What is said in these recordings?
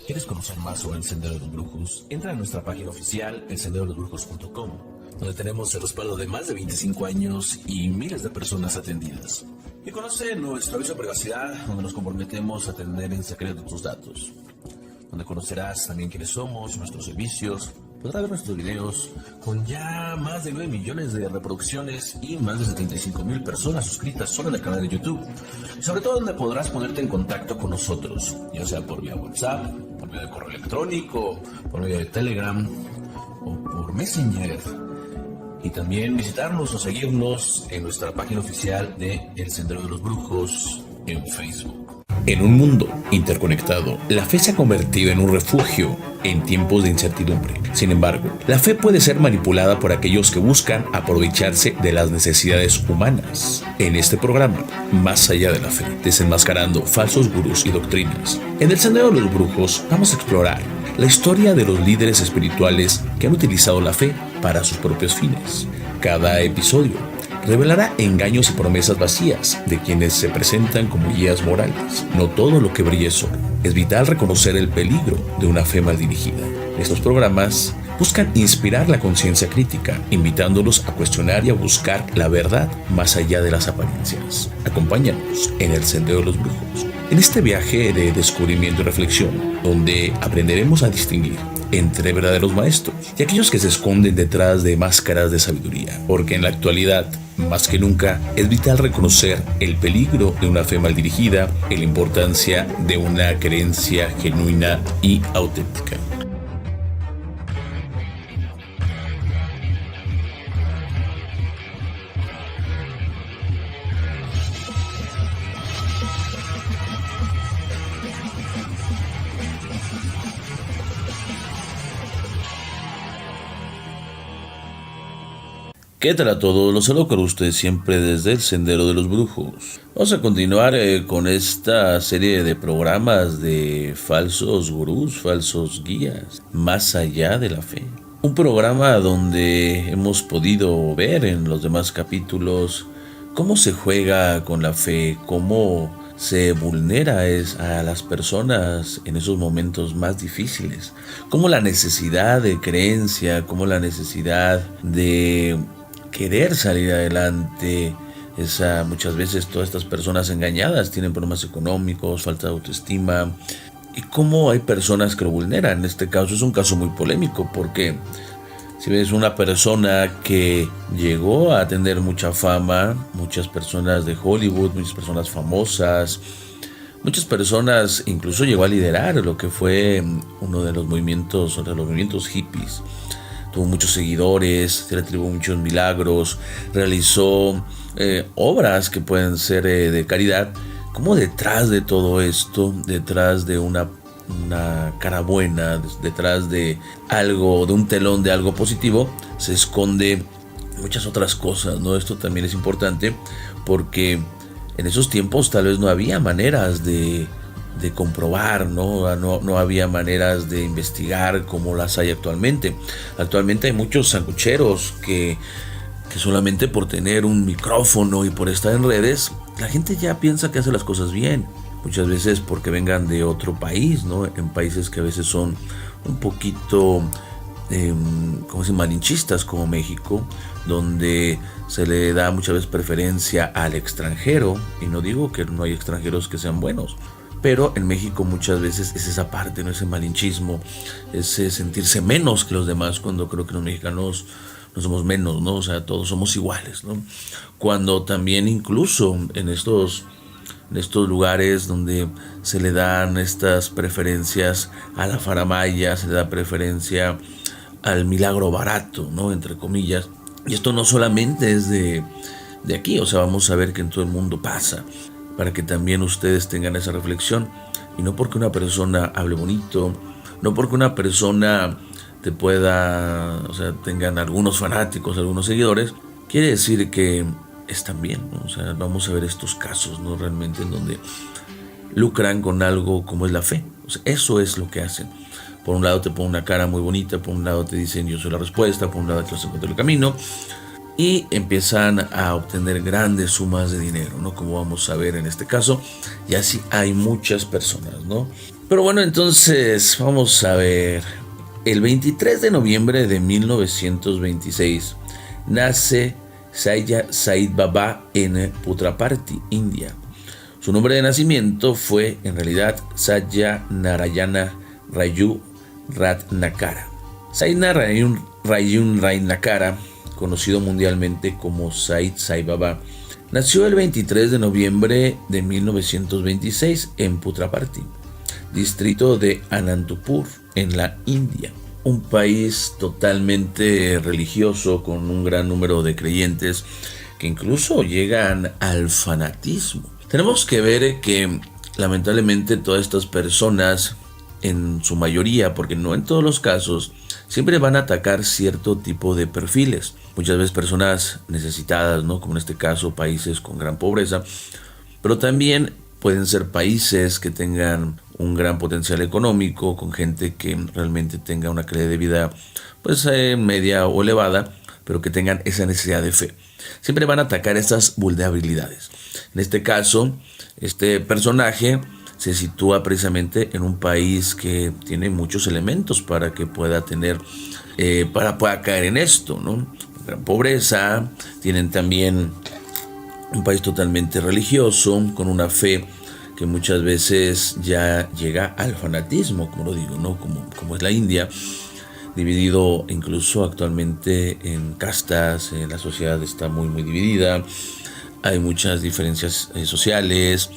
¿Quieres conocer más sobre el Sendero de los Brujos? Entra a nuestra página oficial, elsenderodolosbrujos.com, donde tenemos el respaldo de más de 25 años y miles de personas atendidas. Y conoce nuestro aviso de privacidad, donde nos comprometemos a atender en secreto tus datos. Donde conocerás también quiénes somos, nuestros servicios, podrás ver nuestros videos con ya más de 9 millones de reproducciones y más de 75,000 personas suscritas solo en el canal de YouTube. Y sobre todo donde podrás ponerte en contacto con nosotros, ya sea por vía WhatsApp, por medio de correo electrónico, por medio de Telegram o por Messenger. Y también visitarnos o seguirnos en nuestra página oficial de El Sendero de los Brujos en Facebook. En un mundo interconectado, la fe se ha convertido en un refugio en tiempos de incertidumbre. Sin embargo, la fe puede ser manipulada por aquellos que buscan aprovecharse de las necesidades humanas. En este programa, Más allá de la fe, desenmascarando falsos gurús y doctrinas, en el Sendero de los Brujos vamos a explorar la historia de los líderes espirituales que han utilizado la fe para sus propios fines. Cada episodio revelará engaños y promesas vacías de quienes se presentan como guías morales. No todo lo que brilla es oro. Es vital reconocer el peligro de una fe mal dirigida. Estos programas buscan inspirar la conciencia crítica, invitándolos a cuestionar y a buscar la verdad más allá de las apariencias. Acompáñanos en el Sendero de los Brujos, en este viaje de descubrimiento y reflexión, donde aprenderemos a distinguir entre verdaderos maestros y aquellos que se esconden detrás de máscaras de sabiduría, porque en la actualidad, más que nunca, es vital reconocer el peligro de una fe mal dirigida y la importancia de una creencia genuina y auténtica. ¿Qué tal a todos? Los saludo con ustedes siempre desde el Sendero de los Brujos. Vamos a continuar con esta serie de programas de falsos gurús, falsos guías, más allá de la fe. Un programa donde hemos podido ver en los demás capítulos cómo se juega con la fe, cómo se vulnera a las personas en esos momentos más difíciles, cómo la necesidad de creencia, cómo la necesidad de querer salir adelante, muchas veces todas estas personas engañadas tienen problemas económicos, falta de autoestima, y cómo hay personas que lo vulneran. En este caso es un caso muy polémico, porque si ves una persona que llegó a tener mucha fama, muchas personas de Hollywood, muchas personas famosas, muchas personas incluso llegó a liderar lo que fue uno de los movimientos hippies. Tuvo muchos seguidores, se le atribuyó muchos milagros, realizó obras que pueden ser de caridad. Como detrás de todo esto, detrás de una cara buena, detrás de algo, de un telón de algo positivo, se esconde muchas otras cosas, ¿no? Esto también es importante porque en esos tiempos tal vez no había maneras de comprobar, no había maneras de investigar como las hay actualmente. Actualmente hay muchos sangucheros que solamente por tener un micrófono y por estar en redes, la gente ya piensa que hace las cosas bien. Muchas veces porque vengan de otro país, ¿no? En países que a veces son un poquito malinchistas, como México, donde se le da muchas veces preferencia al extranjero. Y no digo que no hay extranjeros que sean buenos, pero en México muchas veces es esa parte, ¿no? Ese malinchismo, ese sentirse menos que los demás, cuando creo que los mexicanos no somos menos, ¿no? O sea, todos somos iguales, ¿no? Cuando también incluso en estos lugares donde se le dan estas preferencias a la faramaya, se le da preferencia al milagro barato, ¿no? Entre comillas. Y esto no solamente es de aquí, o sea, vamos a ver que en todo el mundo pasa, para que también ustedes tengan esa reflexión. Y no porque una persona hable bonito, no porque una persona te pueda, o sea, tengan algunos fanáticos, algunos seguidores, quiere decir que están bien, ¿no? O sea, vamos a ver estos casos, ¿no? Realmente en donde lucran con algo como es la fe. O sea, eso es lo que hacen. Por un lado te ponen una cara muy bonita, por un lado te dicen yo soy la respuesta, por un lado te los encuentro el camino, y empiezan a obtener grandes sumas de dinero, ¿no? Como vamos a ver en este caso, y así hay muchas personas, ¿no? Pero bueno, entonces vamos a ver. El 23 de noviembre de 1926 nace Said Baba en Putraparthi, India. Su nombre de nacimiento fue en realidad Satya Narayana Rayu Ratnakara. Said Narayana Ratnakara, conocido mundialmente como Said Sai Baba, nació el 23 de noviembre de 1926 en Putraparthi, distrito de Anantapur, en la India. Un país totalmente religioso con un gran número de creyentes que incluso llegan al fanatismo. Tenemos que ver que lamentablemente todas estas personas, en su mayoría, porque no en todos los casos, siempre van a atacar cierto tipo de perfiles. Muchas veces personas necesitadas, ¿no? Como en este caso países con gran pobreza, pero también pueden ser países que tengan un gran potencial económico, con gente que realmente tenga una calidad de vida pues media o elevada, pero que tengan esa necesidad de fe. Siempre van a atacar esas vulnerabilidades. En este caso, este personaje se sitúa precisamente en un país que tiene muchos elementos para que pueda tener, pueda caer en esto, ¿no? Gran pobreza, tienen también un país totalmente religioso, con una fe que muchas veces ya llega al fanatismo, como lo digo, ¿no? Como es la India, dividido incluso actualmente en castas, la sociedad está muy dividida, hay muchas diferencias sociales,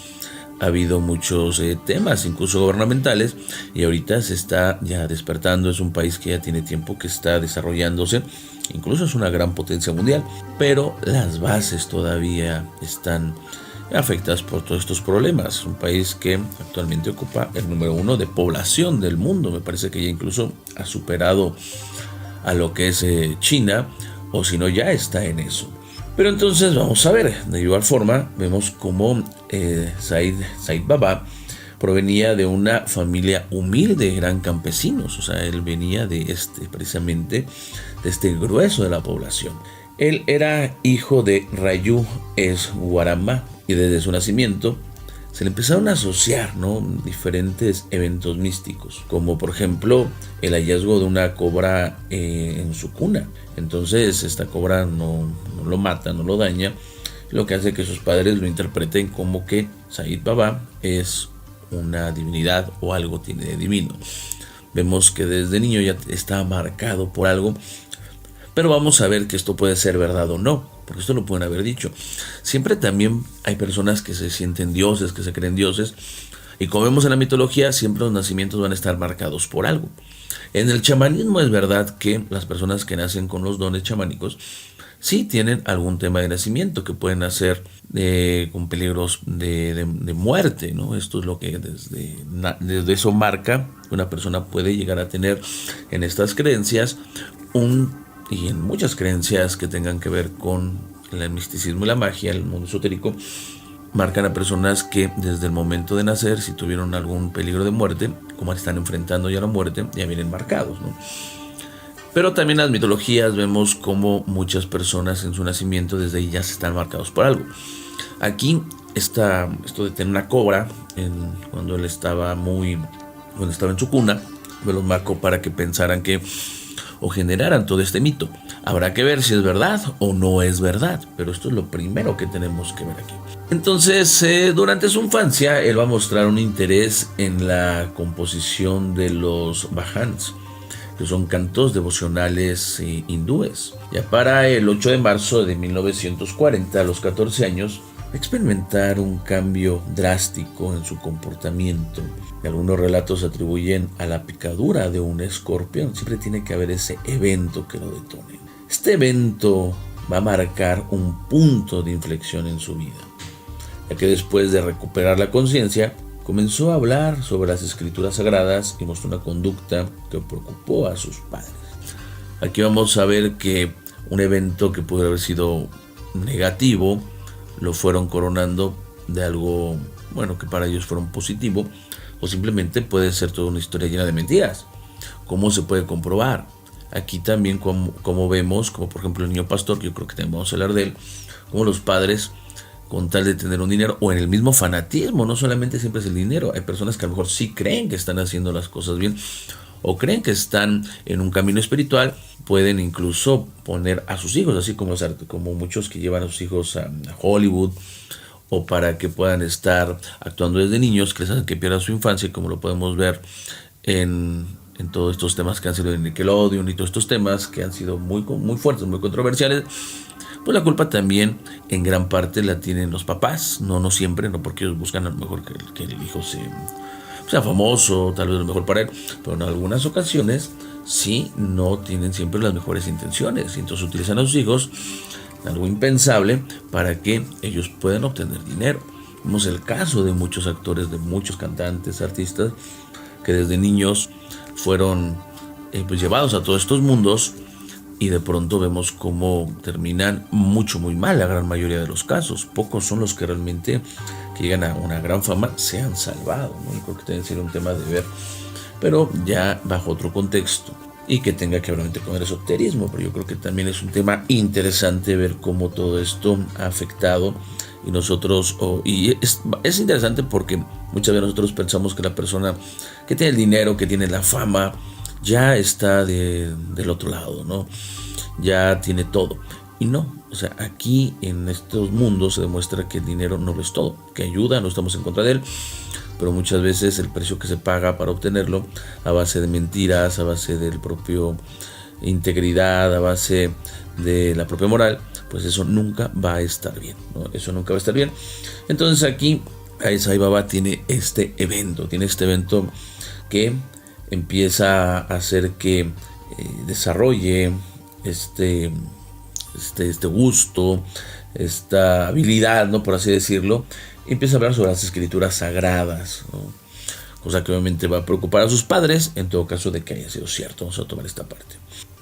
ha habido muchos temas, incluso gubernamentales, y ahorita se está ya despertando. Es un país que ya tiene tiempo que está desarrollándose, incluso es una gran potencia mundial, pero las bases todavía están afectadas por todos estos problemas. Es un país que actualmente ocupa el número 1 de población del mundo. Me parece que ya incluso ha superado a lo que es China, o si no ya está en eso. Pero entonces vamos a ver, de igual forma vemos cómo Said Baba provenía de una familia humilde, eran campesinos, o sea, él venía de precisamente de este grueso de la población. Él era hijo de Rayu Eswarama y desde su nacimiento se le empezaron a asociar, ¿no?, diferentes eventos místicos, como por ejemplo el hallazgo de una cobra en su cuna. Entonces esta cobra no lo mata, no lo daña, lo que hace que sus padres lo interpreten como que Said Baba es una divinidad o algo tiene de divino. Vemos que desde niño ya está marcado por algo, pero vamos a ver que esto puede ser verdad o no, porque esto lo pueden haber dicho. Siempre también hay personas que se sienten dioses, que se creen dioses, y como vemos en la mitología, siempre los nacimientos van a estar marcados por algo. En el chamanismo es verdad que las personas que nacen con los dones chamánicos sí tienen algún tema de nacimiento que pueden nacer con peligros de muerte, ¿no? Esto es lo que desde eso marca que una persona puede llegar a tener en estas creencias y en muchas creencias que tengan que ver con el misticismo y la magia, el mundo esotérico, marcan a personas que desde el momento de nacer, si tuvieron algún peligro de muerte, como están enfrentando ya la muerte, ya vienen marcados, ¿no? Pero también en las mitologías vemos como muchas personas en su nacimiento desde ahí ya se están marcados por algo. Aquí está esto de tener una cobra, cuando él estaba en su cuna, me los marcó para que pensaran que o generaran todo este mito. Habrá que ver si es verdad o no es verdad, pero esto es lo primero que tenemos que ver aquí. Entonces, durante su infancia, él va a mostrar un interés en la composición de los bhajans, que son cantos devocionales hindúes. Ya para el 8 de marzo de 1940, a los 14 años, experimentar un cambio drástico en su comportamiento. Algunos relatos atribuyen a la picadura de un escorpión. Siempre tiene que haber ese evento que lo detone. Este evento va a marcar un punto de inflexión en su vida, ya que después de recuperar la conciencia, comenzó a hablar sobre las escrituras sagradas y mostró una conducta que preocupó a sus padres. Aquí vamos a ver que un evento que pudo haber sido negativo lo fueron coronando de algo, bueno, que para ellos fueron positivo, o simplemente puede ser toda una historia llena de mentiras. ¿Cómo se puede comprobar? Aquí también como vemos, como por ejemplo el niño pastor, que yo creo que también vamos a hablar de él, como los padres con tal de tener un dinero, o en el mismo fanatismo. No solamente siempre es el dinero, hay personas que a lo mejor sí creen que están haciendo las cosas bien, o creen que están en un camino espiritual. Pueden incluso poner a sus hijos, así como muchos que llevan a sus hijos a Hollywood, o para que puedan estar actuando desde niños, que les hacen que pierdan su infancia, como lo podemos ver en todos estos temas que han sido de Nickelodeon y todos estos temas que han sido muy fuertes, muy controversiales. Pues la culpa también en gran parte la tienen los papás, no siempre, no porque ellos buscan a lo mejor que el hijo sea famoso, tal vez lo mejor para él, pero en algunas ocasiones sí no tienen siempre las mejores intenciones, y entonces utilizan a sus hijos, algo impensable, para que ellos puedan obtener dinero. Vemos el caso de muchos actores, de muchos cantantes, artistas, que desde niños fueron pues llevados a todos estos mundos, y de pronto vemos cómo terminan muy mal la gran mayoría de los casos. Pocos son los que realmente que llegan a una gran fama se han salvado, ¿no? Yo creo que tiene que ser un tema de ver, pero ya bajo otro contexto, y que tenga que ver obviamente con el esoterismo. Pero yo creo que también es un tema interesante ver cómo todo esto ha afectado, y nosotros, es interesante porque muchas veces nosotros pensamos que la persona que tiene el dinero, que tiene la fama, ya está del otro lado, ¿no? Ya tiene todo. Y no, o sea, aquí en estos mundos se demuestra que el dinero no lo es todo, que ayuda, no estamos en contra de él, pero muchas veces el precio que se paga para obtenerlo, a base de mentiras, a base del propio integridad, a base de la propia moral, pues eso nunca va a estar bien, ¿no? Eso nunca va a estar bien. Entonces aquí Sai Baba tiene este evento que empieza a hacer que desarrolle este gusto, esta habilidad, ¿no?, por así decirlo. Y empieza a hablar sobre las escrituras sagradas, ¿no? Cosa que obviamente va a preocupar a sus padres, en todo caso de que haya sido cierto. Vamos a tomar esta parte.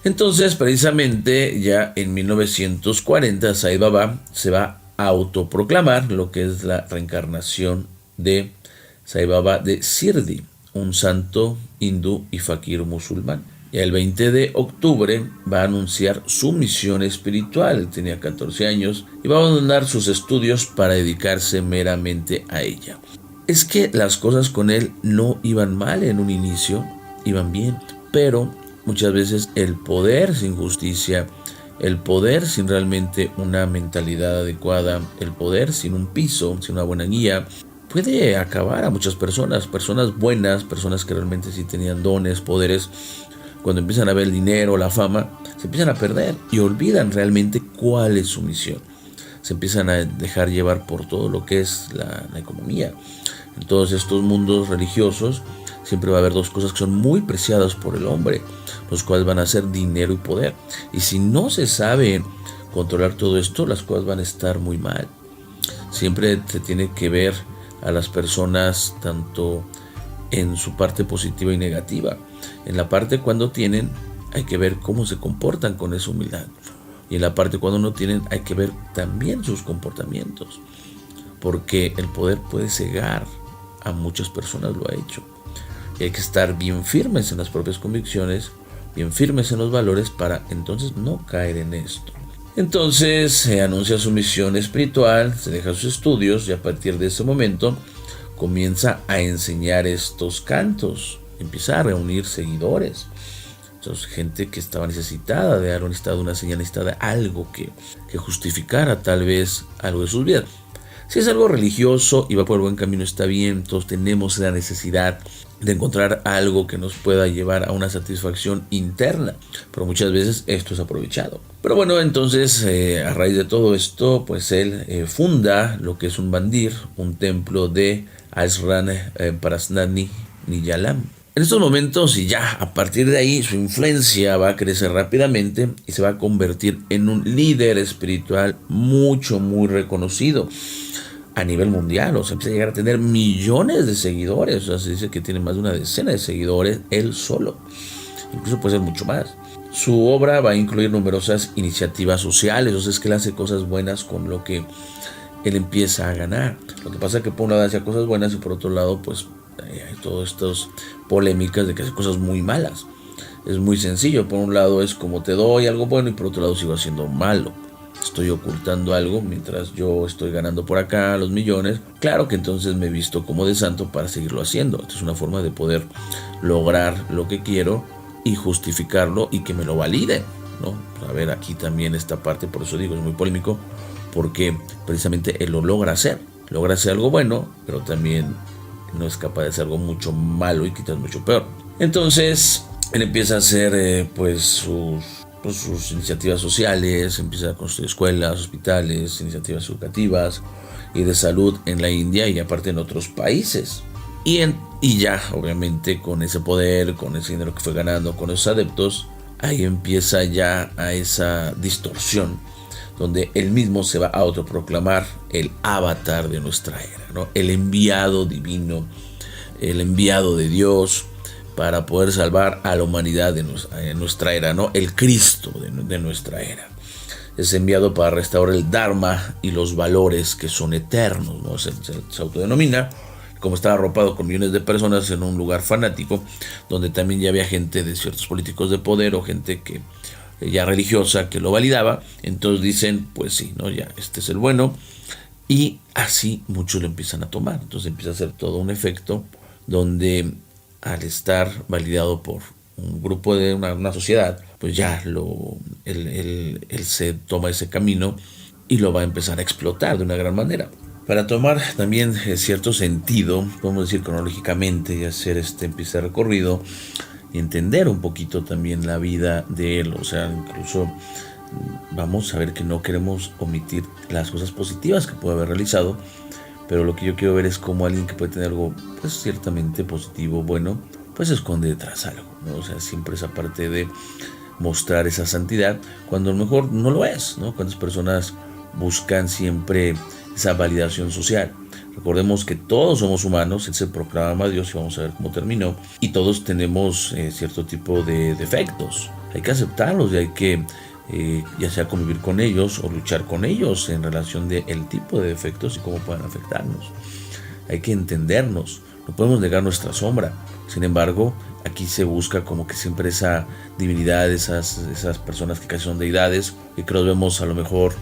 Entonces, precisamente, ya en 1940, Sai Baba se va a autoproclamar lo que es la reencarnación de Sai Baba de Shirdi, un santo hindú y fakir musulmán. Y el 20 de octubre va a anunciar su misión espiritual. Tenía 14 años y va a abandonar sus estudios para dedicarse meramente a ella. Es que las cosas con él no iban mal en un inicio, iban bien, pero muchas veces el poder sin justicia, el poder sin realmente una mentalidad adecuada, el poder sin un piso, sin una buena guía, puede acabar a muchas personas buenas, personas que realmente sí tenían dones, poderes. Cuando empiezan a ver el dinero, la fama, se empiezan a perder y olvidan realmente cuál es su misión. Se empiezan a dejar llevar por todo lo que es la economía. En todos estos mundos religiosos siempre va a haber dos cosas que son muy preciadas por el hombre, los cuales van a ser dinero y poder. Y si no se sabe controlar todo esto, las cosas van a estar muy mal. Siempre se tiene que ver a las personas tanto en su parte positiva y negativa. En la parte cuando tienen, hay que ver cómo se comportan con esa humildad. Y en la parte cuando no tienen, hay que ver también sus comportamientos. Porque el poder puede cegar a muchas personas, lo ha hecho. Y hay que estar bien firmes en las propias convicciones, bien firmes en los valores, para entonces no caer en esto. Entonces se anuncia su misión espiritual, se deja sus estudios, y a partir de ese momento comienza a enseñar estos cantos, empieza a reunir seguidores. Entonces, gente que estaba necesitada de algo, necesitada de una señal, necesitada de algo que justificara tal vez algo de sus vidas. Si es algo religioso y va por el buen camino, está bien. Todos tenemos la necesidad de encontrar algo que nos pueda llevar a una satisfacción interna, pero muchas veces esto es aprovechado. Pero bueno, entonces a raíz de todo esto, pues él funda lo que es un mandir, un templo de Asran Parasnani Niyalam. En estos momentos, y ya a partir de ahí, su influencia va a crecer rápidamente y se va a convertir en un líder espiritual muy reconocido a nivel mundial. O sea, empieza a llegar a tener millones de seguidores. O sea, se dice que tiene más de una decena de seguidores él solo. Incluso puede ser mucho más. Su obra va a incluir numerosas iniciativas sociales. O sea, es que él hace cosas buenas con lo que él empieza a ganar. Lo que pasa es que por un lado hace cosas buenas y por otro lado, pues hay todas estas polémicas de que hace cosas muy malas. Es muy sencillo. Por un lado es como te doy algo bueno y por otro lado sigo haciendo malo. estoy ocultando algo mientras yo estoy ganando por acá los millones, claro que entonces me visto como de santo para seguirlo haciendo. Esto es una forma de poder lograr lo que quiero y justificarlo y que me lo validen, ¿no? A ver, aquí también esta parte, por eso digo, es muy polémico, porque precisamente él lo logra hacer algo bueno, pero también no es capaz de hacer algo mucho malo y quizás mucho peor. Entonces él empieza a hacer sus iniciativas sociales, empieza a construir escuelas, hospitales, iniciativas educativas y de salud en la India y aparte en otros países. Y ya, obviamente, con ese poder, con ese dinero que fue ganando, con esos adeptos, ahí empieza ya a esa distorsión, donde él mismo se va a autoproclamar el avatar de nuestra era, ¿no? El enviado divino, el enviado de Dios para poder salvar a la humanidad de nuestra era, ¿no? El Cristo de nuestra era. Es enviado para restaurar el Dharma y los valores que son eternos, ¿no? Se autodenomina, como estaba arropado con millones de personas en un lugar fanático, donde también ya había gente de ciertos políticos de poder o gente que ya religiosa que lo validaba. Entonces dicen, pues sí, ¿no? Ya, este es el bueno. Y así muchos lo empiezan a tomar. Entonces empieza a ser todo un efecto donde al estar validado por un grupo de una sociedad, pues ya él se toma ese camino y lo va a empezar a explotar de una gran manera. Para tomar también cierto sentido, podemos decir cronológicamente, y hacer empieza recorrido y entender un poquito también la vida de él. O sea, incluso vamos a ver que no queremos omitir las cosas positivas que puede haber realizado, pero lo que yo quiero ver es cómo alguien que puede tener algo pues ciertamente positivo, bueno, pues se esconde detrás algo, ¿no? O sea, siempre esa parte de mostrar esa santidad cuando a lo mejor no lo es, ¿no? Cuántas personas buscan siempre esa validación social. Recordemos que todos somos humanos, él se proclama Dios y vamos a ver cómo terminó, y todos tenemos cierto tipo de defectos. Hay que aceptarlos y hay que ya sea convivir con ellos o luchar con ellos en relación del tipo de defectos y cómo pueden afectarnos. Hay que entendernos, no podemos negar nuestra sombra. Sin embargo, aquí se busca como que siempre esa divinidad, esas personas que casi son deidades y que los vemos a lo mejor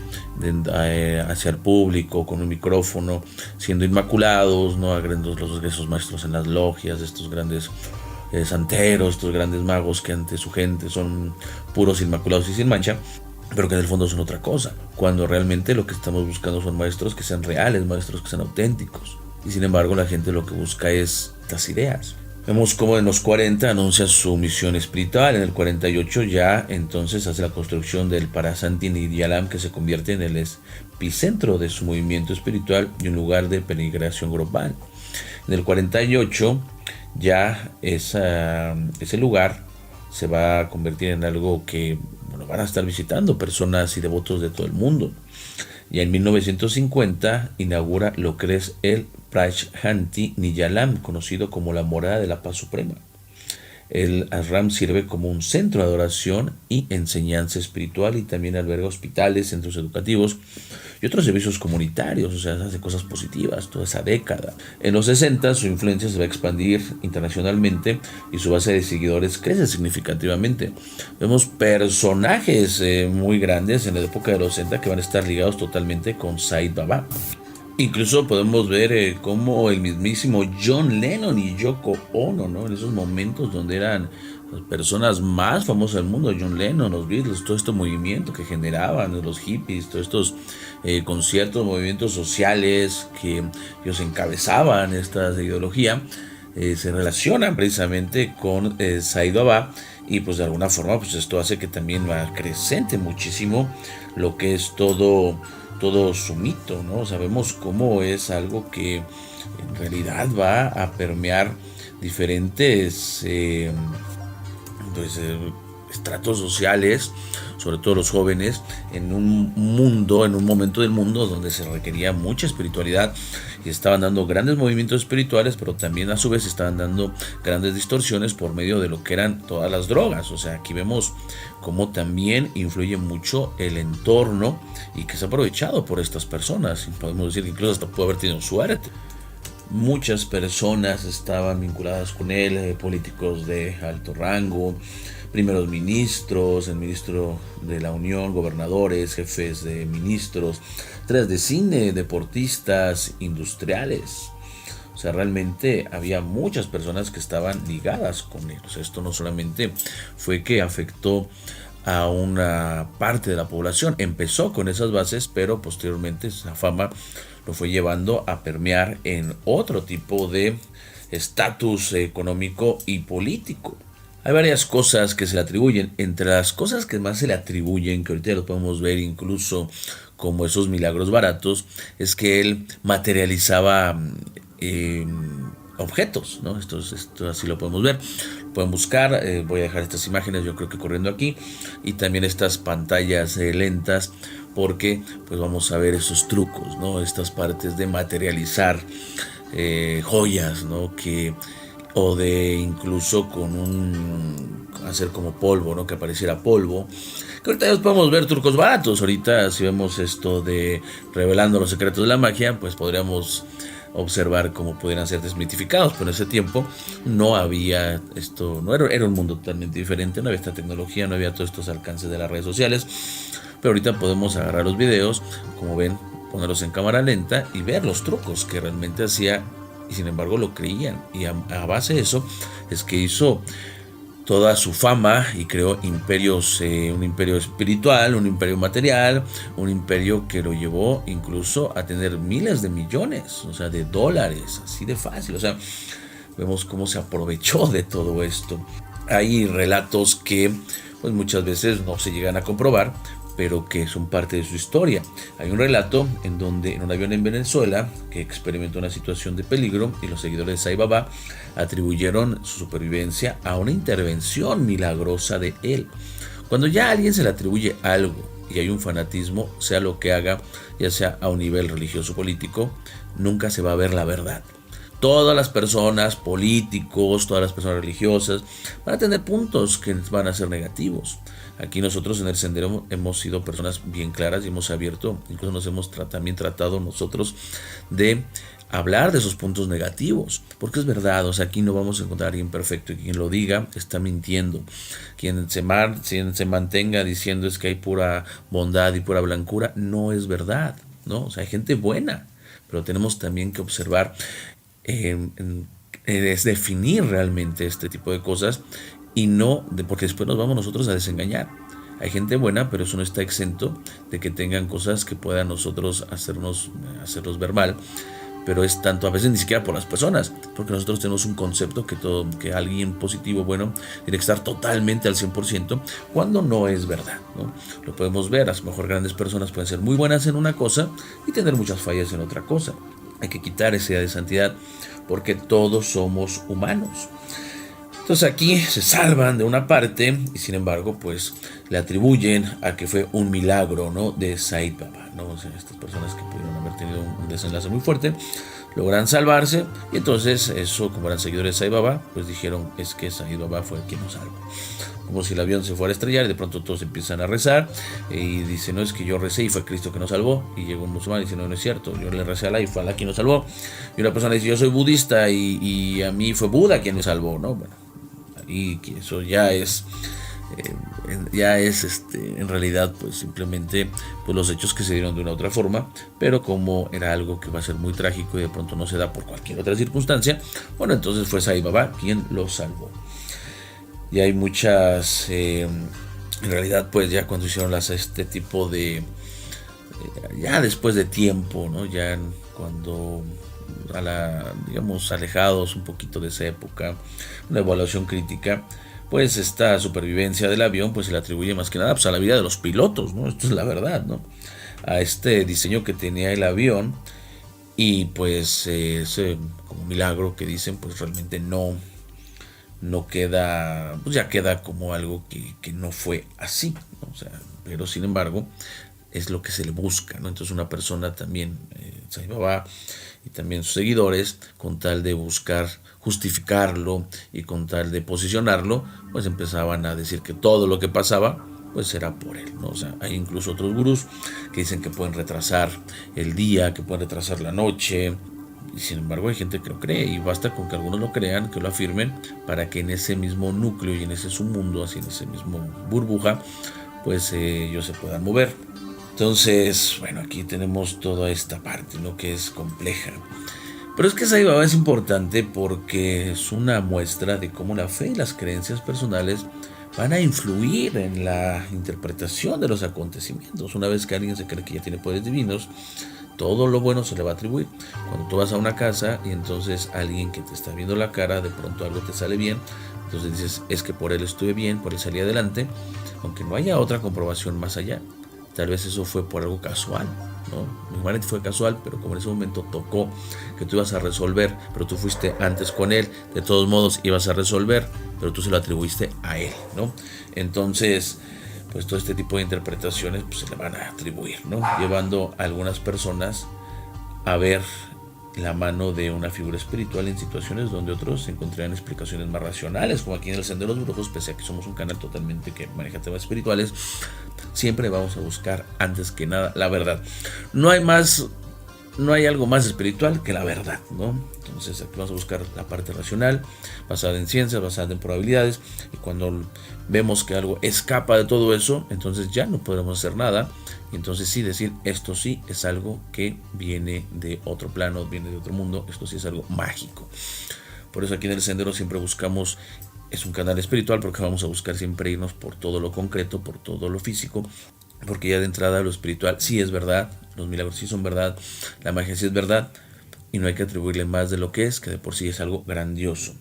hacia el público con un micrófono, siendo inmaculados, ¿no? Esos maestros en las logias, estos grandes santeros, estos grandes magos que ante su gente son puros, inmaculados y sin mancha, pero que en el fondo son otra cosa, cuando realmente lo que estamos buscando son maestros que sean reales, maestros que sean auténticos. Y sin embargo la gente lo que busca es las ideas. Vemos cómo en los 40 anuncia su misión espiritual, en el 48 ya entonces hace la construcción del Parasanti Nidyalam, que se convierte en el epicentro de su movimiento espiritual y un lugar de peregrinación global. En el 48 ya ese lugar se va a convertir en algo que van a estar visitando personas y devotos de todo el mundo. Y en 1950 inaugura lo que es el Prajhanti Nidyalam, conocido como la morada de la paz suprema. El ashram sirve como un centro de adoración y enseñanza espiritual y también alberga hospitales, centros educativos y otros servicios comunitarios, o sea, hace cosas positivas toda esa década. En los 60 su influencia se va a expandir internacionalmente y su base de seguidores crece significativamente. Vemos personajes muy grandes en la época de los 60 que van a estar ligados totalmente con Sai Baba. Incluso podemos ver cómo el mismísimo John Lennon y Yoko Ono, ¿no? En esos momentos donde eran las personas más famosas del mundo, John Lennon, los Beatles, todo este movimiento que generaban, los hippies, todos estos conciertos, movimientos sociales que ellos encabezaban, esta ideología, se relacionan precisamente con Sai Baba, y pues de alguna forma pues esto hace que también acrecente muchísimo lo que es todo su mito, ¿no? Sabemos cómo es algo que en realidad va a permear diferentes estratos sociales, sobre todo los jóvenes, en un momento del mundo donde se requería mucha espiritualidad y estaban dando grandes movimientos espirituales, pero también a su vez estaban dando grandes distorsiones por medio de lo que eran todas las drogas. O sea, aquí vemos cómo también influye mucho el entorno y que se ha aprovechado por estas personas. Y podemos decir que incluso hasta puede haber tenido suerte. muchas personas estaban vinculadas con él, políticos de alto rango, primeros ministros, el ministro de la Unión, gobernadores, jefes de ministros, estrellas de cine, deportistas, industriales. O sea, realmente había muchas personas que estaban ligadas con él. O sea, esto no solamente fue que afectó a una parte de la población. Empezó con esas bases, pero posteriormente esa fama lo fue llevando a permear en otro tipo de estatus económico y político. Hay varias cosas que se le atribuyen. Entre las cosas que más se le atribuyen, que ahorita lo podemos ver incluso como esos milagros baratos, es que él materializaba objetos, ¿no? Esto así lo podemos ver. Pueden buscar, voy a dejar estas imágenes yo creo que corriendo aquí, y también estas pantallas lentas, porque pues vamos a ver esos trucos, ¿no? Estas partes de materializar joyas, ¿no? O de incluso hacer como polvo, ¿no? Que apareciera polvo. Que ahorita ya podemos ver trucos baratos. Ahorita si vemos esto de revelando los secretos de la magia, pues podríamos observar cómo pudieran ser desmitificados, pero en ese tiempo no había esto, era un mundo totalmente diferente, no había esta tecnología, no había todos estos alcances de las redes sociales, pero ahorita podemos agarrar los videos, como ven, ponerlos en cámara lenta y ver los trucos que realmente hacía, y sin embargo lo creían, y a base de eso es que hizo toda su fama y creó imperios, un imperio espiritual, un imperio material, un imperio que lo llevó incluso a tener miles de millones, o sea, de dólares, así de fácil. O sea, vemos cómo se aprovechó de todo esto. Hay relatos que pues muchas veces no se llegan a comprobar, pero que son parte de su historia. Hay un relato en donde en un avión en Venezuela que experimentó una situación de peligro y los seguidores de Sai Baba atribuyeron su supervivencia a una intervención milagrosa de él. Cuando ya a alguien se le atribuye algo y hay un fanatismo, sea lo que haga, ya sea a un nivel religioso o político, nunca se va a ver la verdad. Todas las personas, políticos, todas las personas religiosas van a tener puntos que van a ser negativos. Aquí nosotros en el sendero hemos sido personas bien claras y hemos abierto, incluso nos hemos también tratado nosotros de hablar de esos puntos negativos, porque es verdad, o sea, aquí no vamos a encontrar a alguien perfecto, y quien lo diga está mintiendo. Quien se mantenga diciendo es que hay pura bondad y pura blancura, no es verdad, ¿no? O sea, hay gente buena, pero tenemos también que observar, es definir realmente este tipo de cosas, y no, porque después nos vamos nosotros a desengañar. Hay gente buena, pero eso no está exento de que tengan cosas que puedan nosotros hacerlos ver mal, pero es tanto a veces ni siquiera por las personas, porque nosotros tenemos un concepto que alguien positivo, bueno, tiene que estar totalmente al 100%, cuando no es verdad, ¿no? Lo podemos ver, a lo mejor grandes personas pueden ser muy buenas en una cosa y tener muchas fallas en otra cosa. Hay que quitar esa idea de santidad, porque todos somos humanos. Entonces aquí se salvan de una parte y sin embargo pues le atribuyen a que fue un milagro, ¿no?, de Sai Baba, ¿no? O sea, estas personas que pudieron haber tenido un desenlace muy fuerte logran salvarse, y entonces eso, como eran seguidores de Sai Baba, pues dijeron es que Sai Baba fue quien nos salvó. Como si el avión se fuera a estrellar y de pronto todos empiezan a rezar y dicen, no, es que yo recé y fue Cristo que nos salvó. Y llegó un musulmán y dice, no, no es cierto, yo le recé a Alá y fue Alá quien nos salvó. Y una persona dice, yo soy budista y a mí fue Buda quien me salvó, ¿no? Bueno, y que eso ya es en realidad pues simplemente pues los hechos que se dieron de una otra forma, pero como era algo que va a ser muy trágico y de pronto no se da por cualquier otra circunstancia, bueno, entonces fue Sai Baba quien lo salvó. Y hay muchas, en realidad pues ya cuando hicieron este tipo de, ya después de tiempo, ¿no?, ya cuando digamos alejados un poquito de esa época, una evaluación crítica, pues esta supervivencia del avión pues se le atribuye más que nada pues a la vida de los pilotos, ¿no? Esto es la verdad, ¿no? A este diseño que tenía el avión, y pues ese como milagro que dicen pues realmente no queda, pues ya queda como algo que no fue así, ¿no? O sea, pero sin embargo es lo que se le busca, ¿no? Entonces una persona también, Sai Baba y también sus seguidores, con tal de buscar justificarlo y con tal de posicionarlo, pues empezaban a decir que todo lo que pasaba pues era por él, ¿no? O sea, hay incluso otros gurús que dicen que pueden retrasar el día, que pueden retrasar la noche, Y sin embargo hay gente que lo cree, y basta con que algunos lo crean, que lo afirmen, para que en ese mismo núcleo y en ese submundo, así en ese mismo burbuja, pues ellos se puedan mover. Entonces, bueno, aquí tenemos toda esta parte, ¿no?, que es compleja. Pero es que Sai Baba es importante porque es una muestra de cómo la fe y las creencias personales van a influir en la interpretación de los acontecimientos. Una vez que alguien se cree que ya tiene poderes divinos, todo lo bueno se le va a atribuir. Cuando tú vas a una casa y entonces alguien que te está viendo la cara, de pronto algo te sale bien, entonces dices, es que por él estuve bien, por él salí adelante, aunque no haya otra comprobación más allá. Tal vez eso fue por algo casual, ¿no? Normalmente fue casual, pero como en ese momento tocó que tú ibas a resolver, pero tú fuiste antes con él, de todos modos ibas a resolver, pero tú se lo atribuiste a él, ¿no? Entonces, pues todo este tipo de interpretaciones pues, se le van a atribuir, ¿no? Llevando a algunas personas a ver la mano de una figura espiritual en situaciones donde otros encontrarían explicaciones más racionales, como aquí en el Sendero de los Brujos. Pese a que somos un canal totalmente que maneja temas espirituales, siempre vamos a buscar antes que nada la verdad. No hay algo más espiritual que la verdad, ¿no? Entonces aquí vamos a buscar la parte racional, basada en ciencias, basada en probabilidades, y cuando vemos que algo escapa de todo eso, entonces ya no podemos hacer nada, y entonces sí decir, esto sí es algo que viene de otro plano, viene de otro mundo, esto sí es algo mágico. Por eso aquí en el Sendero siempre buscamos, es un canal espiritual, porque vamos a buscar siempre irnos por todo lo concreto, por todo lo físico, porque ya de entrada lo espiritual sí es verdad, los milagros sí son verdad, la magia sí es verdad, y no hay que atribuirle más de lo que de por sí es algo grandioso.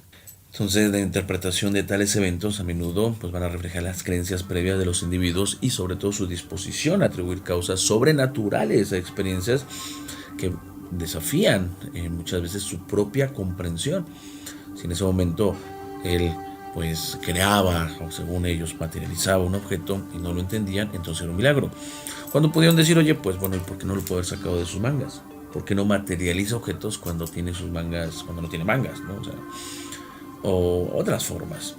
Entonces, la interpretación de tales eventos a menudo pues, van a reflejar las creencias previas de los individuos y sobre todo su disposición a atribuir causas sobrenaturales a experiencias que desafían muchas veces su propia comprensión. Si en ese momento él pues creaba, o según ellos materializaba un objeto y no lo entendían, entonces era un milagro. Cuando pudieron decir, oye, pues bueno, ¿y por qué no lo puede haber sacado de sus mangas? ¿Por qué no materializa objetos cuando tiene sus mangas, cuando no tiene mangas, ¿no? O otras formas.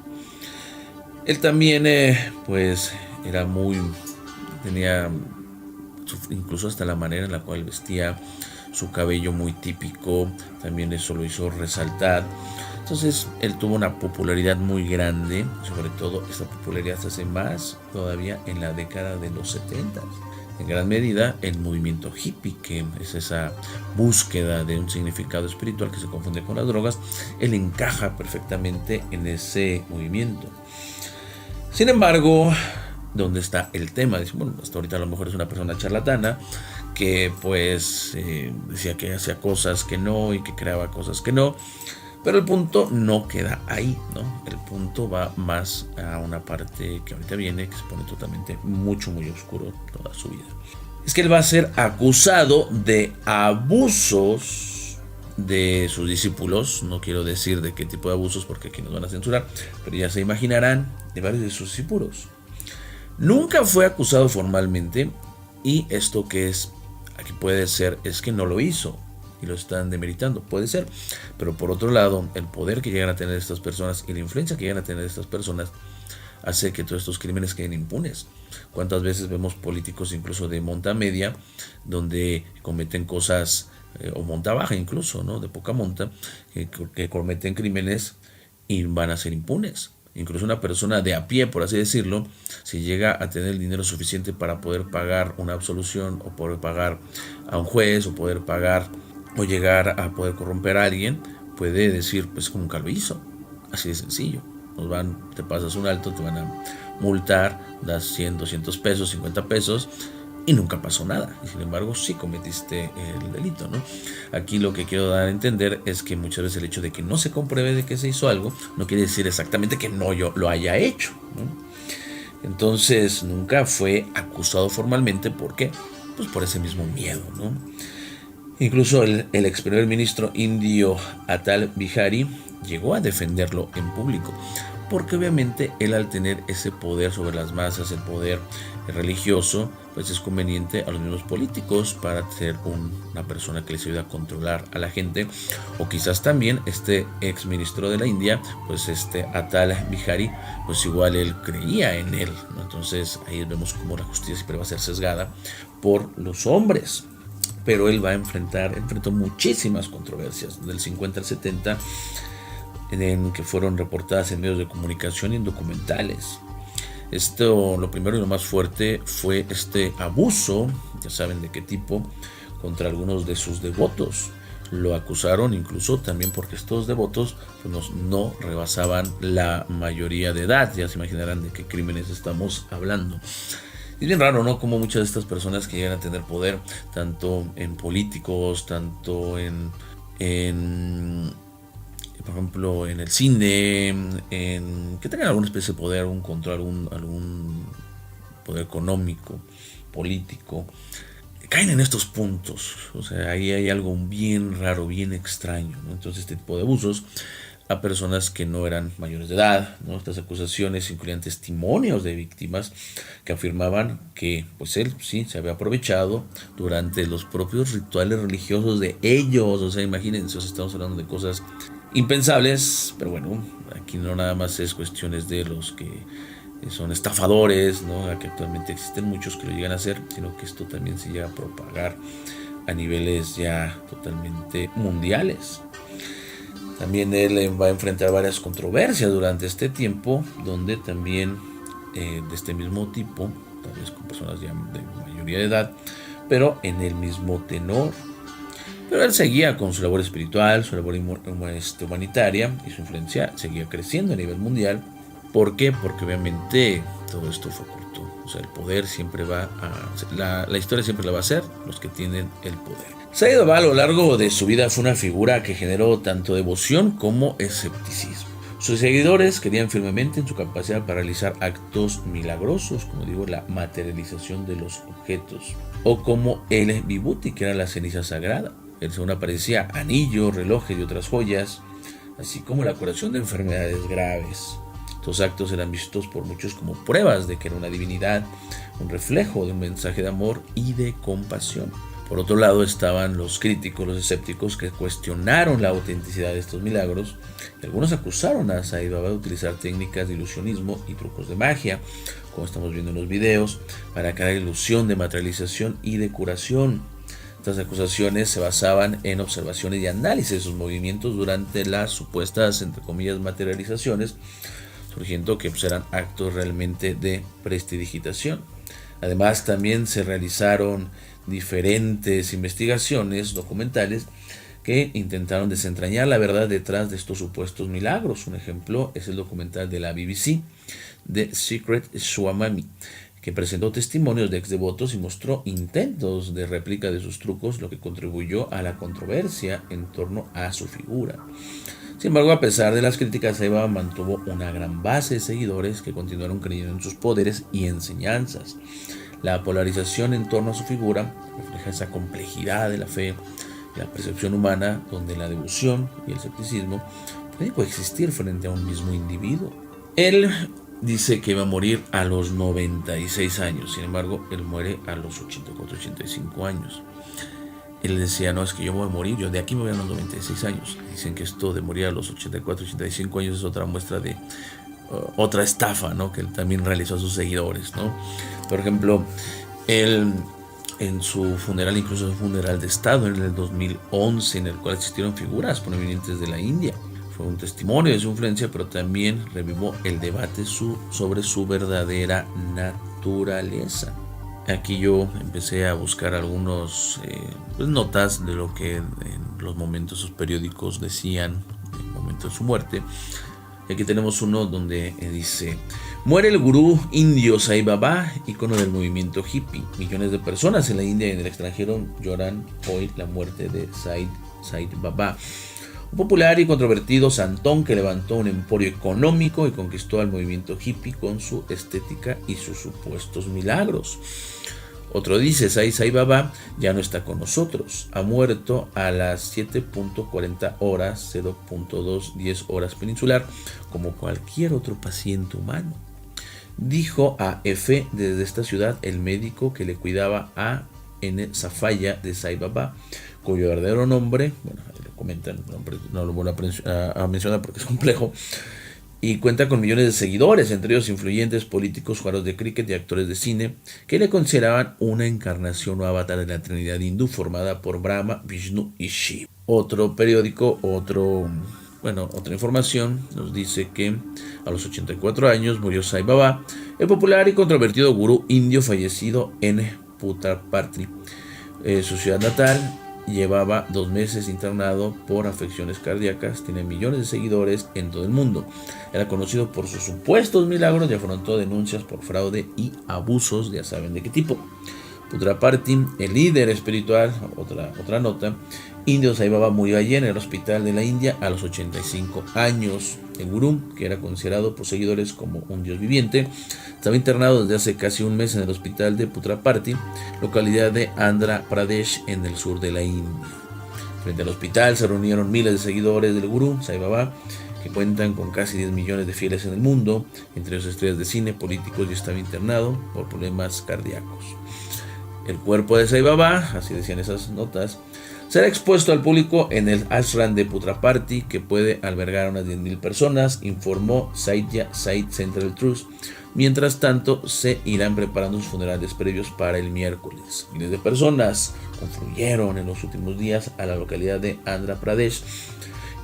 Él también, pues, tenía incluso hasta la manera en la cual vestía, su cabello muy típico, también eso lo hizo resaltar. Entonces él tuvo una popularidad muy grande, sobre todo esta popularidad se hace más todavía en la década de los 70. En gran medida el movimiento hippie, que es esa búsqueda de un significado espiritual que se confunde con las drogas, él encaja perfectamente en ese movimiento. Sin embargo, ¿dónde está el tema? Dice, bueno, hasta ahorita a lo mejor es una persona charlatana que pues decía que hacía cosas que no y que creaba cosas que no. Pero el punto no queda ahí, ¿no? El punto va más a una parte que ahorita viene, que se pone totalmente muy oscuro toda su vida. Es que él va a ser acusado de abusos de sus discípulos. No quiero decir de qué tipo de abusos porque aquí nos van a censurar, pero ya se imaginarán, de varios de sus discípulos. Nunca fue acusado formalmente, y esto que es, aquí puede ser, es que no lo hizo y lo están demeritando, puede ser, pero por otro lado, el poder que llegan a tener estas personas y la influencia que llegan a tener estas personas hace que todos estos crímenes queden impunes. ¿Cuántas veces vemos políticos incluso de monta media donde cometen cosas, o monta baja incluso, ¿no?, de poca monta, que cometen crímenes y van a ser impunes? Incluso una persona de a pie, por así decirlo, si llega a tener el dinero suficiente para poder pagar una absolución, o poder pagar a un juez, o poder pagar o llegar a poder corromper a alguien, puede decir, pues nunca lo hizo. Así de sencillo. Te pasas un alto, te van a multar, das 100, 200 pesos, 50 pesos, y nunca pasó nada. Y sin embargo, sí cometiste el delito, ¿no? Aquí lo que quiero dar a entender es que muchas veces el hecho de que no se compruebe de que se hizo algo, no quiere decir exactamente que no yo lo haya hecho, ¿no? Entonces, nunca fue acusado formalmente. ¿Por qué? Pues por ese mismo miedo, ¿no? Incluso el ex primer ministro indio Atal Bihari llegó a defenderlo en público, porque obviamente él, al tener ese poder sobre las masas, el poder religioso, pues es conveniente a los mismos políticos para ser una persona que les ayuda a controlar a la gente. O quizás también este ex ministro de la India, pues Atal Bihari, pues igual él creía en él, ¿no? Entonces ahí vemos cómo la justicia siempre va a ser sesgada por los hombres. pero él enfrentó muchísimas controversias, del 50 al 70, en que fueron reportadas en medios de comunicación y en documentales. Lo primero y lo más fuerte fue este abuso, ya saben de qué tipo, contra algunos de sus devotos. Lo acusaron incluso también porque estos devotos pues, no rebasaban la mayoría de edad. Ya se imaginarán de qué crímenes estamos hablando. Es bien raro, ¿no? Como muchas de estas personas que llegan a tener poder, tanto en políticos, tanto en por ejemplo, en el cine, que tengan alguna especie de poder, algún control, algún poder económico, político, caen en estos puntos. O sea, ahí hay algo bien raro, bien extraño, ¿no? Entonces, este tipo de abusos a personas que no eran mayores de edad, ¿no? Estas acusaciones incluían testimonios de víctimas que afirmaban que pues él sí se había aprovechado durante los propios rituales religiosos de ellos. O sea, imagínense, estamos hablando de cosas impensables, pero bueno, aquí no nada más es cuestiones de los que son estafadores, ¿no? Que actualmente existen muchos que lo llegan a hacer, sino que esto también se llega a propagar a niveles ya totalmente mundiales. También él va a enfrentar varias controversias durante este tiempo, donde también de este mismo tipo, tal vez con personas ya de mayoría de edad, pero en el mismo tenor. Pero él seguía con su labor espiritual, su labor humanitaria, y su influencia seguía creciendo a nivel mundial. ¿Por qué? Porque obviamente todo esto fue oculto. O sea, el poder siempre va a... La historia siempre la va a hacer los que tienen el poder. Said Baba a lo largo de su vida fue una figura que generó tanto devoción como escepticismo. Sus seguidores creían firmemente en su capacidad para realizar actos milagrosos, como digo, la materialización de los objetos, o como el vibhuti, que era la ceniza sagrada. El según aparecía anillos, relojes y otras joyas, así como la curación de enfermedades graves. Estos actos eran vistos por muchos como pruebas de que era una divinidad, un reflejo de un mensaje de amor y de compasión. Por otro lado estaban los críticos, los escépticos, que cuestionaron la autenticidad de estos milagros, y algunos acusaron a Said Baba de utilizar técnicas de ilusionismo y trucos de magia, como estamos viendo en los videos, para crear ilusión de materialización y de curación. Estas acusaciones se basaban en observaciones y análisis de sus movimientos durante las supuestas, entre comillas, materializaciones, surgiendo que eran actos realmente de prestidigitación. Además, también se realizaron diferentes investigaciones documentales que intentaron desentrañar la verdad detrás de estos supuestos milagros. Un ejemplo es el documental de la BBC, The Secret Swamami, que presentó testimonios de ex devotos y mostró intentos de réplica de sus trucos, lo que contribuyó a la controversia en torno a su figura. Sin embargo, a pesar de las críticas, Said Baba mantuvo una gran base de seguidores que continuaron creyendo en sus poderes y enseñanzas. La polarización en torno a su figura refleja esa complejidad de la fe y la percepción humana, donde la devoción y el escepticismo pueden coexistir frente a un mismo individuo. Él dice que iba a morir a los 96 años, sin embargo, él muere a los 84-85 años. Él decía, no, es que yo me voy a morir, yo de aquí me voy a los 96 años. Dicen que esto de morir a los 84-85 años es otra muestra de otra estafa, ¿no?, que él también realizó a sus seguidores, ¿no? Por ejemplo, él en su funeral, incluso un funeral de estado en el 2011, en el cual asistieron figuras prominentes de la India. Fue un testimonio de su influencia, pero también revivó el debate sobre su verdadera naturaleza. Aquí yo empecé a buscar algunas notas de lo que en los momentos sus periódicos decían en el momento de su muerte. Y aquí tenemos uno donde dice: muere el gurú indio Said Baba, ícono del movimiento hippie. Millones de personas en la India y en el extranjero lloran hoy la muerte de Said Baba, un popular y controvertido santón que levantó un emporio económico y conquistó al movimiento hippie con su estética y sus supuestos milagros. Otro dice: Said Baba ya no está con nosotros, ha muerto a las 7:40 horas, 0.210 horas peninsular, como cualquier otro paciente humano. Dijo a EFE desde esta ciudad el médico que le cuidaba a N. Safaya de Said Baba, cuyo verdadero nombre, bueno, lo comentan, no lo voy a mencionar porque es complejo, y cuenta con millones de seguidores, entre ellos influyentes políticos, jugadores de cricket y actores de cine, que le consideraban una encarnación o avatar de la Trinidad hindú formada por Brahma, Vishnu y Shiva. Otro periódico, otra información nos dice que a los 84 años murió Sai Baba, el popular y controvertido gurú indio fallecido en Puttaparthi, su ciudad natal. Llevaba 2 meses internado por afecciones cardíacas, tiene millones de seguidores en todo el mundo. Era conocido por sus supuestos milagros y afrontó denuncias por fraude y abusos, ya saben de qué tipo. Puttaparthi, el líder espiritual, otra nota, indio Sai Baba murió ayer en el hospital de la India a los 85 años. El gurú, que era considerado por seguidores como un dios viviente, estaba internado desde hace casi un mes en el hospital de Puttaparthi, localidad de Andhra Pradesh en el sur de la India. Frente al hospital se reunieron miles de seguidores del gurú Sai Baba, que cuentan con casi 10 millones de fieles en el mundo, entre ellos estrellas de cine, políticos, y estaba internado por problemas cardíacos. El cuerpo de Sai Baba, así decían esas notas, será expuesto al público en el ashram de Puttaparthi, que puede albergar a unas 10,000 personas, informó Saidya Site Central Trust. Mientras tanto, se irán preparando sus funerales previos para el miércoles. Miles de personas confluyeron en los últimos días a la localidad de Andhra Pradesh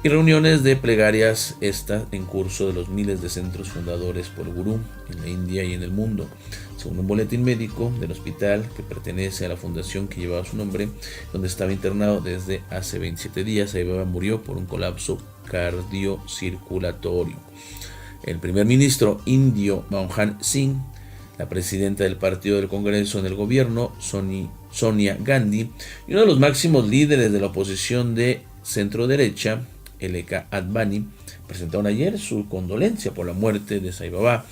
y reuniones de plegarias están en curso de los miles de centros fundadores por el gurú en la India y en el mundo. Según un boletín médico del hospital que pertenece a la fundación que llevaba su nombre, donde estaba internado desde hace 27 días, Sai Baba murió por un colapso cardiocirculatorio. El primer ministro indio Manmohan Singh, la presidenta del partido del Congreso en el gobierno, Sonia Gandhi, y uno de los máximos líderes de la oposición de centro-derecha, L.K. Advani, presentaron ayer su condolencia por la muerte de Sai Baba.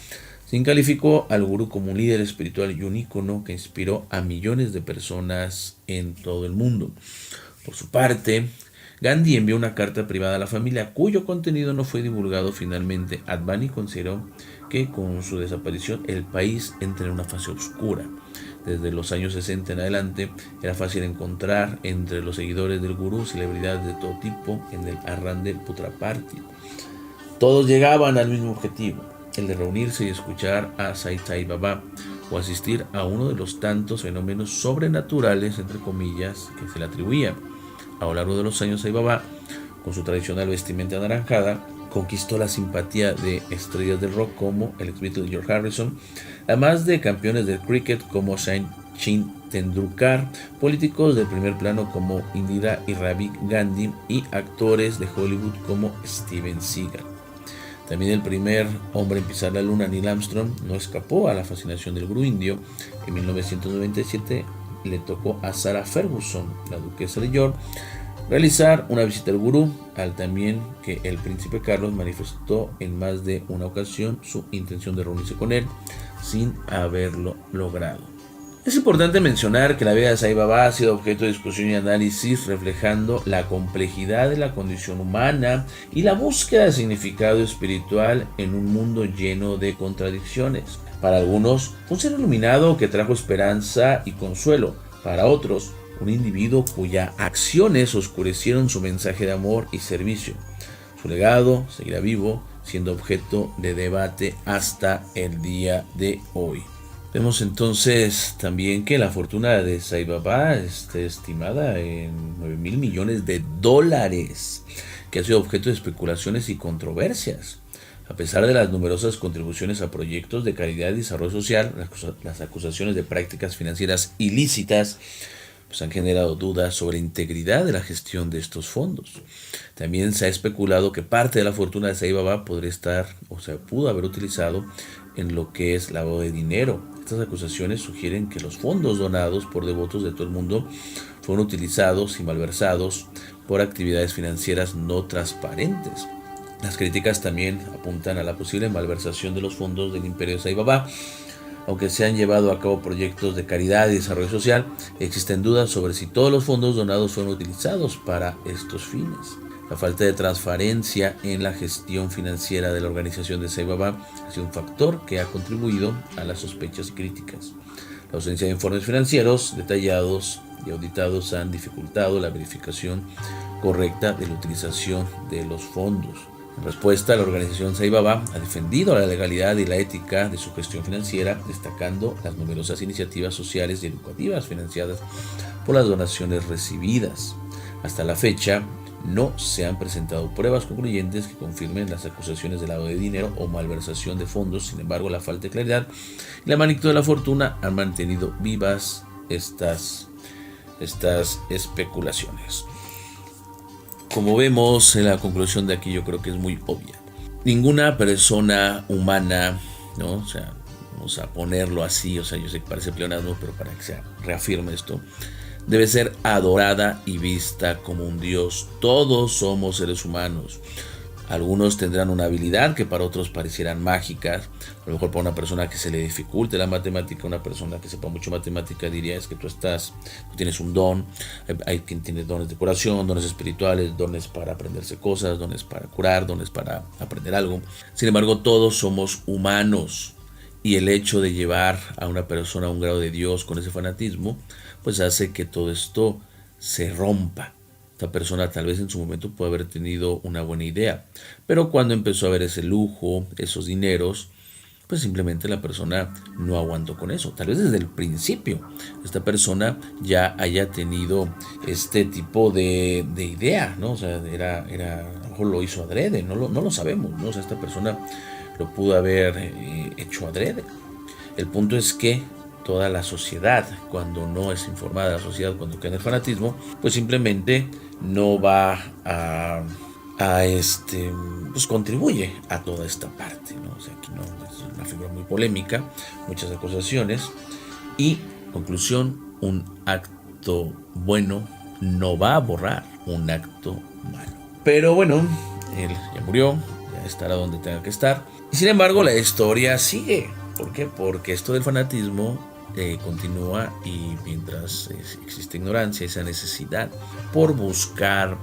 Singh calificó al gurú como un líder espiritual y un ícono que inspiró a millones de personas en todo el mundo. Por su parte, Gandhi envió una carta privada a la familia, cuyo contenido no fue divulgado finalmente. Advani consideró que con su desaparición el país entra en una fase oscura. Desde los años 60 en adelante era fácil encontrar entre los seguidores del gurú celebridades de todo tipo en el ashram de Puttaparthi. Todos llegaban al mismo objetivo, el de reunirse y escuchar a Sai Baba o asistir a uno de los tantos fenómenos sobrenaturales, entre comillas, que se le atribuían. A lo largo de los años, Sai Baba, con su tradicional vestimenta anaranjada, conquistó la simpatía de estrellas del rock como el ex-Beatle George Harrison, además de campeones del cricket como Sachin Tendulkar, políticos del primer plano como Indira y Rajiv Gandhi y actores de Hollywood como Steven Seagal. También el primer hombre en pisar la luna, Neil Armstrong, no escapó a la fascinación del gurú indio. En 1997 le tocó a Sarah Ferguson, la duquesa de York, realizar una visita al gurú, al también que el príncipe Carlos manifestó en más de una ocasión su intención de reunirse con él, sin haberlo logrado. Es importante mencionar que la vida de Sai Baba ha sido objeto de discusión y análisis, reflejando la complejidad de la condición humana y la búsqueda de significado espiritual en un mundo lleno de contradicciones. Para algunos, un ser iluminado que trajo esperanza y consuelo. Para otros, un individuo cuyas acciones oscurecieron su mensaje de amor y servicio. Su legado seguirá vivo, siendo objeto de debate hasta el día de hoy. Vemos entonces también que la fortuna de Sai Baba está estimada en $9,000 millones, que ha sido objeto de especulaciones y controversias. A pesar de las numerosas contribuciones a proyectos de caridad y desarrollo social, las acusaciones de prácticas financieras ilícitas han generado dudas sobre la integridad de la gestión de estos fondos. También se ha especulado que parte de la fortuna de Sai Baba podría estar o se pudo haber utilizado en lo que es lavado de dinero. Estas acusaciones sugieren que los fondos donados por devotos de todo el mundo fueron utilizados y malversados por actividades financieras no transparentes. Las críticas también apuntan a la posible malversación de los fondos del imperio de Sai Baba. Aunque se han llevado a cabo proyectos de caridad y desarrollo social, existen dudas sobre si todos los fondos donados fueron utilizados para estos fines. La falta de transparencia en la gestión financiera de la organización de Sai Baba ha sido un factor que ha contribuido a las sospechas críticas. La ausencia de informes financieros detallados y auditados han dificultado la verificación correcta de la utilización de los fondos. En respuesta, la organización Sai Baba ha defendido la legalidad y la ética de su gestión financiera, destacando las numerosas iniciativas sociales y educativas financiadas por las donaciones recibidas. Hasta la fecha, no se han presentado pruebas concluyentes que confirmen las acusaciones de lavado de dinero o malversación de fondos. Sin embargo, la falta de claridad y la magnitud de la fortuna han mantenido vivas estas especulaciones. Como vemos, en la conclusión de aquí yo creo que es muy obvia. Ninguna persona humana, ¿no? O sea, vamos a ponerlo así, o sea, yo sé que parece pleonasmo, pero para que se reafirme esto, debe ser adorada y vista como un dios. Todos somos seres humanos. Algunos tendrán una habilidad que para otros parecieran mágicas. A lo mejor para una persona que se le dificulte la matemática, una persona que sepa mucho matemática diría es que tú tienes un don. Hay quien tiene dones de curación, dones espirituales, dones para aprenderse cosas, dones para curar, dones para aprender algo. Sin embargo, todos somos humanos. Y el hecho de llevar a una persona a un grado de Dios con ese fanatismo, pues hace que todo esto se rompa. Esta persona tal vez en su momento puede haber tenido una buena idea, pero cuando empezó a ver ese lujo, esos dineros, pues simplemente la persona no aguantó con eso. Tal vez desde el principio esta persona ya haya tenido este tipo de idea, ¿no? O sea, a lo mejor lo hizo adrede, no lo sabemos, ¿no? O sea, esta persona lo pudo haber hecho adrede. El punto es que toda la sociedad, cuando no es informada, la sociedad cuando cae en el fanatismo, pues simplemente no va pues contribuye a toda esta parte, ¿no? O sea, aquí no es una figura muy polémica, muchas acusaciones y conclusión, un acto bueno no va a borrar un acto malo. Pero bueno, él ya murió, ya estará donde tenga que estar. Y sin embargo, la historia sigue. ¿Por qué? Porque esto del fanatismo continúa y mientras existe ignorancia, esa necesidad por buscar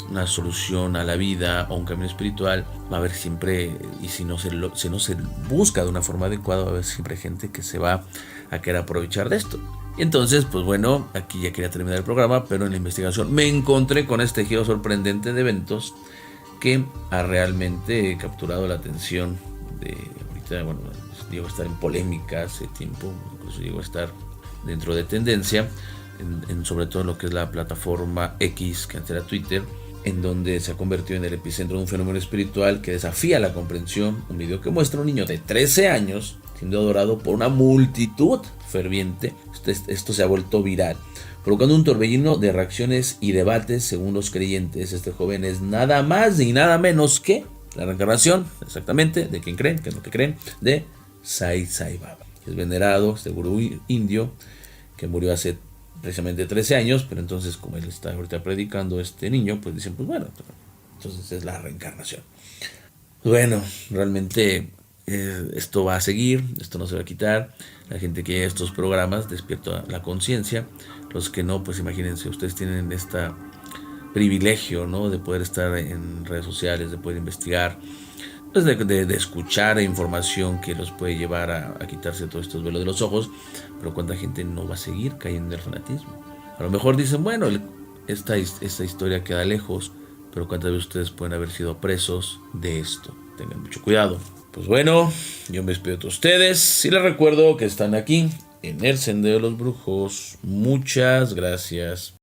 una solución a la vida o un camino espiritual, va a haber siempre, y si no se busca de una forma adecuada, va a haber siempre gente que se va a querer aprovechar de esto. Y entonces, pues bueno, aquí ya quería terminar el programa, pero en la investigación me encontré con este giro sorprendente de eventos que ha realmente capturado la atención de ahorita, bueno, llegó a estar en polémica hace tiempo, incluso llegó a estar dentro de tendencia, sobre todo en lo que es la plataforma X, que antes era Twitter, en donde se ha convertido en el epicentro de un fenómeno espiritual que desafía la comprensión. Un video que muestra a un niño de 13 años siendo adorado por una multitud ferviente. Esto se ha vuelto viral, provocando un torbellino de reacciones y debates. Según los creyentes, este joven es nada más y nada menos que la reencarnación, exactamente, de quien creen, que es lo que creen, de Sai Baba. Es venerado, este gurú indio, que murió hace precisamente 13 años, pero entonces como él está ahorita predicando este niño, pues dicen, pues bueno, entonces es la reencarnación. Bueno, realmente esto va a seguir, esto no se va a quitar. La gente que a estos programas despierta la conciencia. Los que no, pues imagínense, ustedes tienen este privilegio, ¿no? De poder estar en redes sociales, de poder investigar, pues de escuchar información que los puede llevar a quitarse todos estos velos de los ojos. Pero cuánta gente no va a seguir cayendo en el fanatismo. A lo mejor dicen, bueno, esta historia queda lejos, pero cuántas veces ustedes pueden haber sido presos de esto. Tengan mucho cuidado. Pues bueno, yo me despido de ustedes y les recuerdo que están aquí en el Sendero de los Brujos. Muchas gracias.